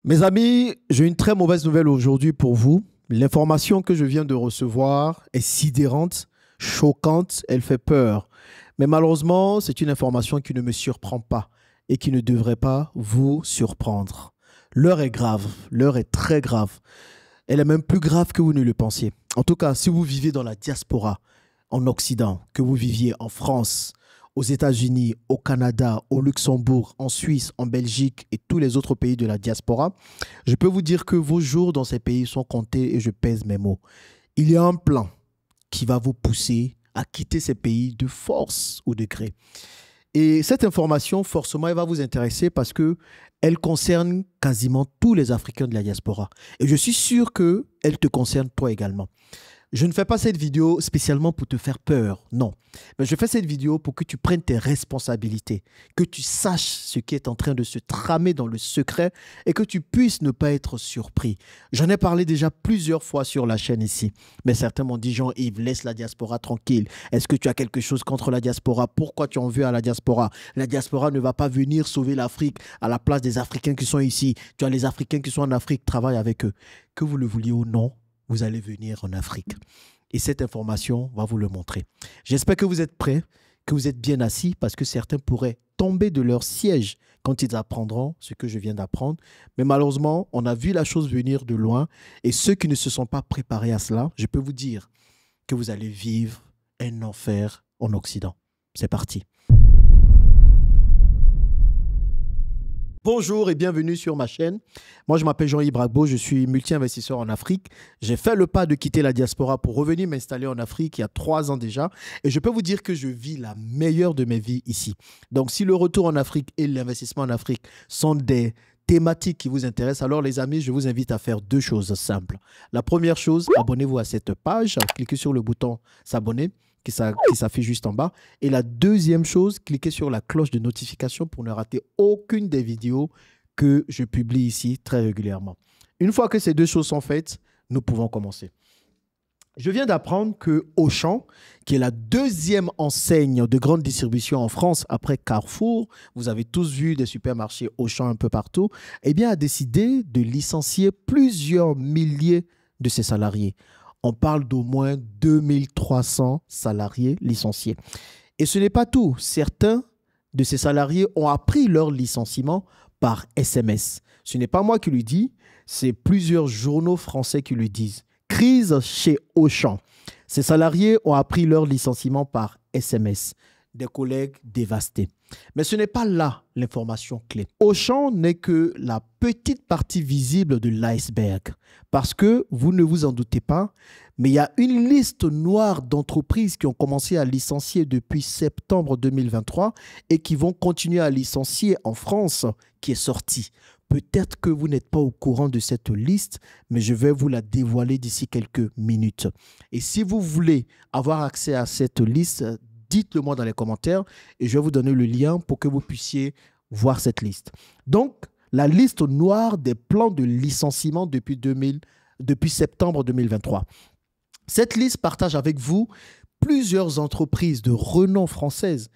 Mes amis, j'ai une très mauvaise nouvelle aujourd'hui pour vous. L'information que je viens de recevoir est sidérante, choquante, elle fait peur. Mais malheureusement, c'est une information qui ne me surprend pas et qui ne devrait pas vous surprendre. L'heure est grave, l'heure est très grave. Elle est même plus grave que vous ne le pensiez. En tout cas, si vous vivez dans la diaspora, en Occident, que vous viviez en France, aux États-Unis, au Canada, au Luxembourg, en Suisse, en Belgique et tous les autres pays de la diaspora, je peux vous dire que vos jours dans ces pays sont comptés et je pèse mes mots. Il y a un plan qui va vous pousser à quitter ces pays de force ou de gré. Et cette information, forcément, elle va vous intéresser parce que elle concerne quasiment tous les Africains de la diaspora. Et je suis sûr qu'elle te concerne toi également. Je ne fais pas cette vidéo spécialement pour te faire peur, non. Mais je fais cette vidéo pour que tu prennes tes responsabilités, que tu saches ce qui est en train de se tramer dans le secret et que tu puisses ne pas être surpris. J'en ai parlé déjà plusieurs fois sur la chaîne ici, mais certains m'ont dit, Jean-Yves, laisse la diaspora tranquille. Est-ce que tu as quelque chose contre la diaspora? Pourquoi tu en veux à la diaspora? La diaspora ne va pas venir sauver l'Afrique à la place des Africains qui sont ici. Tu as les Africains qui sont en Afrique, travaille avec eux. Que vous le vouliez ou non, vous allez venir en Afrique. Et cette information va vous le montrer. J'espère que vous êtes prêts, que vous êtes bien assis, parce que certains pourraient tomber de leur siège quand ils apprendront ce que je viens d'apprendre. Mais malheureusement, on a vu la chose venir de loin. Et ceux qui ne se sont pas préparés à cela, je peux vous dire que vous allez vivre un enfer en Occident. C'est parti. Bonjour et bienvenue sur ma chaîne. Moi, je m'appelle Jean-Yves Bragbo, je suis multi-investisseur en Afrique. J'ai fait le pas de quitter la diaspora pour revenir m'installer en Afrique il y a 3 ans déjà. Et je peux vous dire que je vis la meilleure de mes vies ici. Donc, si le retour en Afrique et l'investissement en Afrique sont des thématiques qui vous intéressent, alors les amis, je vous invite à faire 2 choses simples. La première chose, abonnez-vous à cette page, cliquez sur le bouton s'abonner qui s'affiche juste en bas. Et la deuxième chose, cliquez sur la cloche de notification pour ne rater aucune des vidéos que je publie ici très régulièrement. Une fois que ces 2 choses sont faites, nous pouvons commencer. Je viens d'apprendre que Auchan, qui est la deuxième enseigne de grande distribution en France après Carrefour, vous avez tous vu des supermarchés Auchan un peu partout, eh bien, a décidé de licencier plusieurs milliers de ses salariés. On parle d'au moins 2300 salariés licenciés. Et ce n'est pas tout. Certains de ces salariés ont appris leur licenciement par SMS. Ce n'est pas moi qui le dis, c'est plusieurs journaux français qui le disent. Crise chez Auchan. Ces salariés ont appris leur licenciement par SMS. Des collègues dévastés. Mais ce n'est pas là l'information clé. Auchan n'est que la petite partie visible de l'iceberg. Parce que, vous ne vous en doutez pas, mais il y a une liste noire d'entreprises qui ont commencé à licencier depuis septembre 2023 et qui vont continuer à licencier en France qui est sortie. Peut-être que vous n'êtes pas au courant de cette liste, mais je vais vous la dévoiler d'ici quelques minutes. Et si vous voulez avoir accès à cette liste, dites-le moi dans les commentaires et je vais vous donner le lien pour que vous puissiez voir cette liste. Donc, la liste noire des plans de licenciement depuis septembre 2023. Cette liste partage avec vous plusieurs entreprises de renom françaises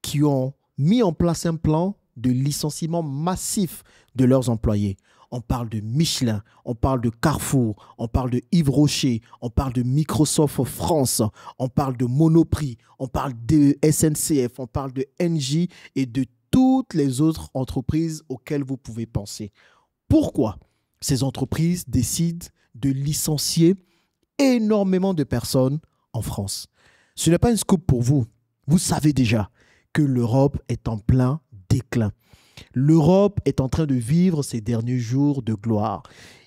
qui ont mis en place un plan de licenciement massif de leurs employés. On parle de Michelin, on parle de Carrefour, on parle de Yves Rocher, on parle de Microsoft France, on parle de Monoprix, on parle de SNCF, on parle de Engie et de toutes les autres entreprises auxquelles vous pouvez penser. Pourquoi ces entreprises décident de licencier énormément de personnes en France? Ce n'est pas un scoop pour vous. Vous savez déjà que l'Europe est en plein déclin. L'Europe est en train de vivre ses derniers jours de gloire.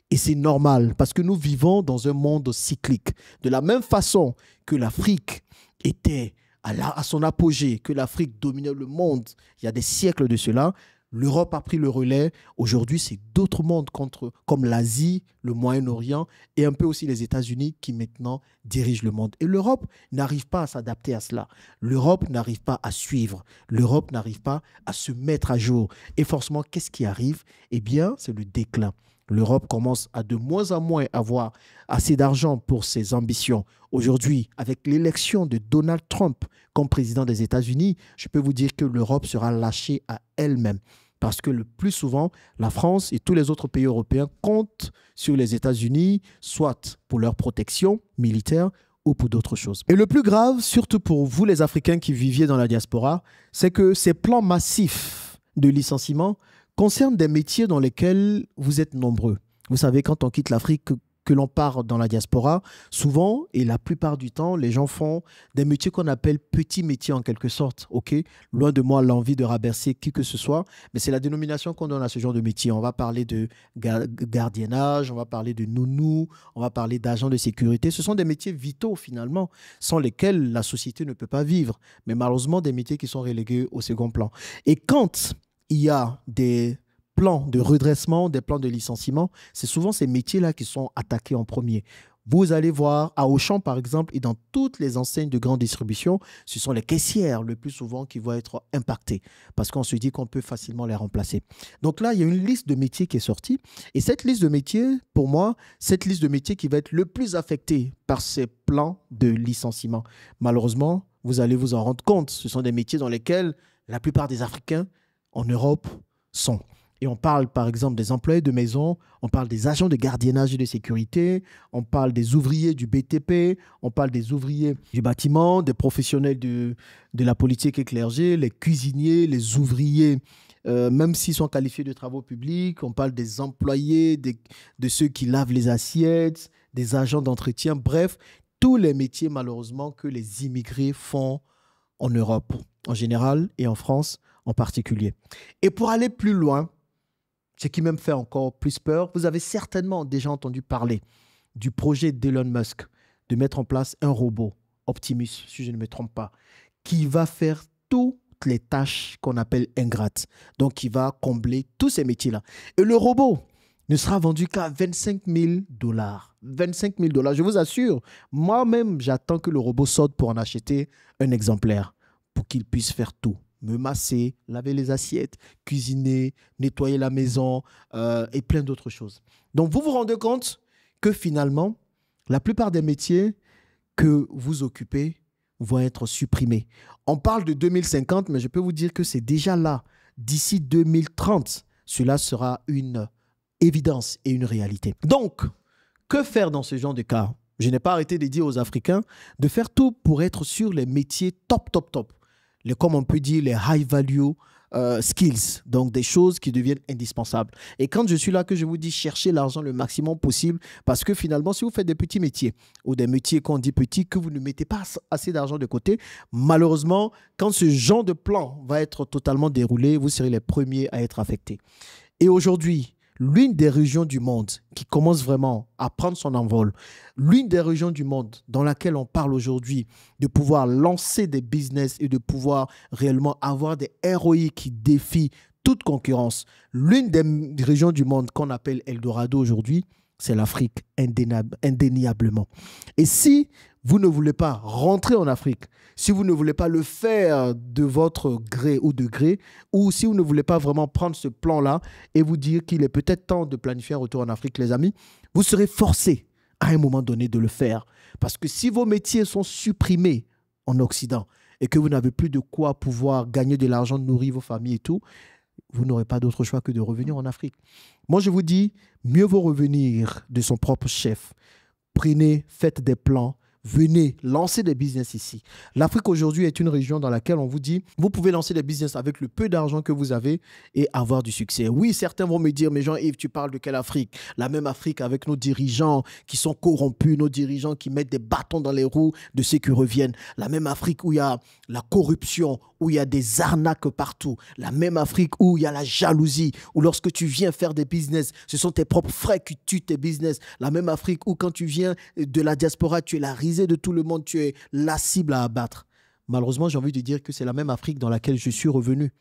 Et c'est normal parce que nous vivons dans un monde cyclique. De la même façon que l'Afrique était à son apogée, que l'Afrique dominait le monde il y a des siècles de cela, l'Europe a pris le relais. Aujourd'hui, c'est d'autres mondes comme l'Asie, le Moyen-Orient et un peu aussi les États-Unis qui maintenant dirigent le monde. Et l'Europe n'arrive pas à s'adapter à cela. L'Europe n'arrive pas à suivre. L'Europe n'arrive pas à se mettre à jour. Et forcément, qu'est-ce qui arrive? Eh bien, c'est le déclin. L'Europe commence à de moins en moins avoir assez d'argent pour ses ambitions. Aujourd'hui, avec l'élection de Donald Trump comme président des États-Unis, je peux vous dire que l'Europe sera lâchée à elle-même. Parce que le plus souvent, la France et tous les autres pays européens comptent sur les États-Unis, soit pour leur protection militaire ou pour d'autres choses. Et le plus grave, surtout pour vous les Africains qui viviez dans la diaspora, c'est que ces plans massifs de licenciement concernent des métiers dans lesquels vous êtes nombreux. Vous savez, quand on quitte l'Afrique, que l'on part dans la diaspora, souvent, et la plupart du temps, les gens font des métiers qu'on appelle petits métiers en quelque sorte. Ok, loin de moi l'envie de rabercer qui que ce soit, mais c'est la dénomination qu'on donne à ce genre de métier. On va parler de gardiennage, on va parler de nounou, on va parler d'agents de sécurité. Ce sont des métiers vitaux finalement, sans lesquels la société ne peut pas vivre. Mais malheureusement, des métiers qui sont relégués au second plan. Et quand il y a des plans de redressement, des plans de licenciement, c'est souvent ces métiers-là qui sont attaqués en premier. Vous allez voir à Auchan, par exemple, et dans toutes les enseignes de grande distribution, ce sont les caissières le plus souvent qui vont être impactées parce qu'on se dit qu'on peut facilement les remplacer. Donc là, il y a une liste de métiers qui est sortie. Et cette liste de métiers, pour moi, cette liste de métiers qui va être le plus affectée par ces plans de licenciement. Malheureusement, vous allez vous en rendre compte. Ce sont des métiers dans lesquels la plupart des Africains en Europe sont. Et on parle par exemple des employés de maison, on parle des agents de gardiennage et de sécurité, on parle des ouvriers du BTP, on parle des ouvriers du bâtiment, des professionnels de la politique et clergé, les cuisiniers, les ouvriers, même s'ils sont qualifiés de travaux publics, on parle des employés, de ceux qui lavent les assiettes, des agents d'entretien, bref, tous les métiers malheureusement que les immigrés font en Europe en général et en France en particulier. Et pour aller plus loin, ce qui même fait encore plus peur, vous avez certainement déjà entendu parler du projet d'Elon Musk de mettre en place un robot, Optimus, si je ne me trompe pas, qui va faire toutes les tâches qu'on appelle ingrates. Donc, qui va combler tous ces métiers-là. Et le robot ne sera vendu qu'à 25 000 $. 25 000 $. Je vous assure, moi-même, j'attends que le robot sorte pour en acheter un exemplaire pour qu'il puisse faire tout. Me masser, laver les assiettes, cuisiner, nettoyer la maison et plein d'autres choses. Donc, vous vous rendez compte que finalement, la plupart des métiers que vous occupez vont être supprimés. On parle de 2050, mais je peux vous dire que c'est déjà là. D'ici 2030, cela sera une évidence et une réalité. Donc, que faire dans ce genre de cas? Je n'ai pas arrêté de dire aux Africains de faire tout pour être sur les métiers top, top, top. Comme on peut dire, les high value skills, donc des choses qui deviennent indispensables. Et quand je suis là, que je vous dis cherchez l'argent le maximum possible, parce que finalement, si vous faites des petits métiers, ou des métiers qu'on dit petits, que vous ne mettez pas assez d'argent de côté, malheureusement, quand ce genre de plan va être totalement déroulé, vous serez les premiers à être affectés. Et aujourd'hui, l'une des régions du monde qui commence vraiment à prendre son envol, l'une des régions du monde dans laquelle on parle aujourd'hui de pouvoir lancer des business et de pouvoir réellement avoir des ROI qui défient toute concurrence, l'une des régions du monde qu'on appelle Eldorado aujourd'hui, c'est l'Afrique, indéniablement. Et si vous ne voulez pas rentrer en Afrique, si vous ne voulez pas le faire de votre gré ou de gré, ou si vous ne voulez pas vraiment prendre ce plan-là et vous dire qu'il est peut-être temps de planifier un retour en Afrique, les amis, vous serez forcés à un moment donné de le faire. Parce que si vos métiers sont supprimés en Occident et que vous n'avez plus de quoi pouvoir gagner de l'argent, nourrir vos familles et tout, vous n'aurez pas d'autre choix que de revenir en Afrique. Moi, je vous dis, mieux vaut revenir de son propre chef. Prenez, faites des plans, venez lancer des business ici. L'Afrique aujourd'hui est une région dans laquelle on vous dit, vous pouvez lancer des business avec le peu d'argent que vous avez et avoir du succès. Oui, certains vont me dire, mais Jean-Yves, tu parles de quelle Afrique? La même Afrique avec nos dirigeants qui sont corrompus, nos dirigeants qui mettent des bâtons dans les roues de ceux qui reviennent. La même Afrique où il y a la corruption, où il y a des arnaques partout. La même Afrique où il y a la jalousie, où lorsque tu viens faire des business, ce sont tes propres frères qui tuent tes business. La même Afrique où quand tu viens de la diaspora, tu es la risée de tout le monde, tu es la cible à abattre. Malheureusement, j'ai envie de dire que c'est la même Afrique dans laquelle je suis revenu.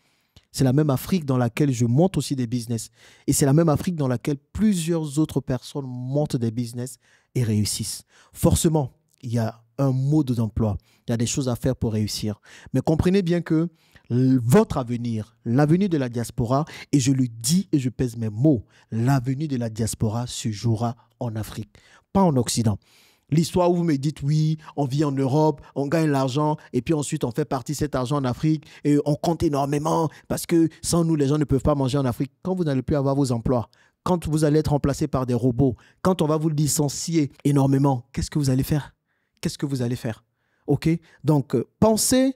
C'est la même Afrique dans laquelle je monte aussi des business. Et c'est la même Afrique dans laquelle plusieurs autres personnes montent des business et réussissent. Forcément, il y a un mode d'emploi. Il y a des choses à faire pour réussir. Mais comprenez bien que votre avenir, l'avenir de la diaspora, et je le dis et je pèse mes mots, l'avenir de la diaspora se jouera en Afrique, pas en Occident. L'histoire où vous me dites, oui, on vit en Europe, on gagne l'argent, et puis ensuite on fait partie de cet argent en Afrique, et on compte énormément, parce que sans nous, les gens ne peuvent pas manger en Afrique. Quand vous n'allez plus avoir vos emplois, quand vous allez être remplacé par des robots, quand on va vous licencier énormément, qu'est-ce que vous allez faire? Qu'est-ce que vous allez faire? OK? Donc, pensez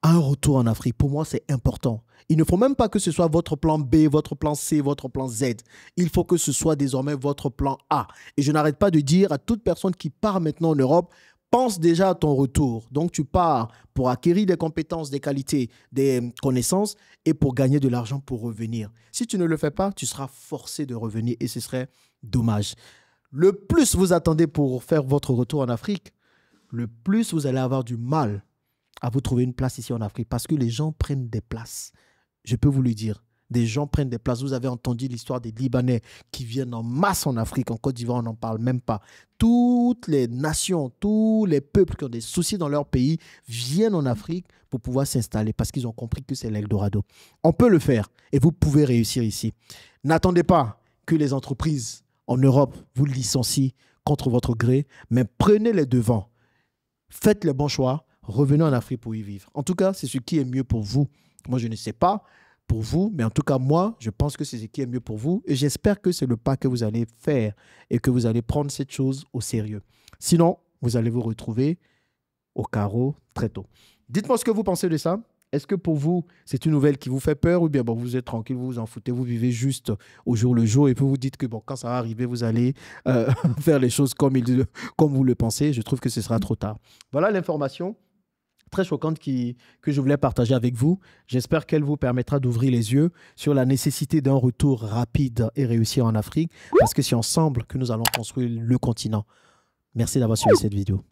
à un retour en Afrique. Pour moi, c'est important. Il ne faut même pas que ce soit votre plan B, votre plan C, votre plan Z. Il faut que ce soit désormais votre plan A. Et je n'arrête pas de dire à toute personne qui part maintenant en Europe, pense déjà à ton retour. Donc, tu pars pour acquérir des compétences, des qualités, des connaissances et pour gagner de l'argent pour revenir. Si tu ne le fais pas, tu seras forcé de revenir et ce serait dommage. Le plus vous attendez pour faire votre retour en Afrique, le plus vous allez avoir du mal à vous trouver une place ici en Afrique parce que les gens prennent des places. Je peux vous le dire. Des gens prennent des places. Vous avez entendu l'histoire des Libanais qui viennent en masse en Afrique. En Côte d'Ivoire, on n'en parle même pas. Toutes les nations, tous les peuples qui ont des soucis dans leur pays viennent en Afrique pour pouvoir s'installer parce qu'ils ont compris que c'est l'Eldorado. On peut le faire et vous pouvez réussir ici. N'attendez pas que les entreprises en Europe vous licencient contre votre gré, mais prenez les devants. Faites le bon choix. Revenez en Afrique pour y vivre. En tout cas, c'est ce qui est mieux pour vous. Moi, je ne sais pas pour vous, mais en tout cas, moi, je pense que c'est ce qui est mieux pour vous et j'espère que c'est le pas que vous allez faire et que vous allez prendre cette chose au sérieux. Sinon, vous allez vous retrouver au carreau très tôt. Dites-moi ce que vous pensez de ça. Est-ce que pour vous, c'est une nouvelle qui vous fait peur ou bien bon, vous êtes tranquille, vous vous en foutez, vous vivez juste au jour le jour et puis vous dites que bon, quand ça va arriver, vous allez faire les choses comme vous le pensez. Je trouve que ce sera trop tard. Voilà l'information très choquante que je voulais partager avec vous. J'espère qu'elle vous permettra d'ouvrir les yeux sur la nécessité d'un retour rapide et réussi en Afrique parce que c'est ensemble que nous allons construire le continent. Merci d'avoir suivi cette vidéo.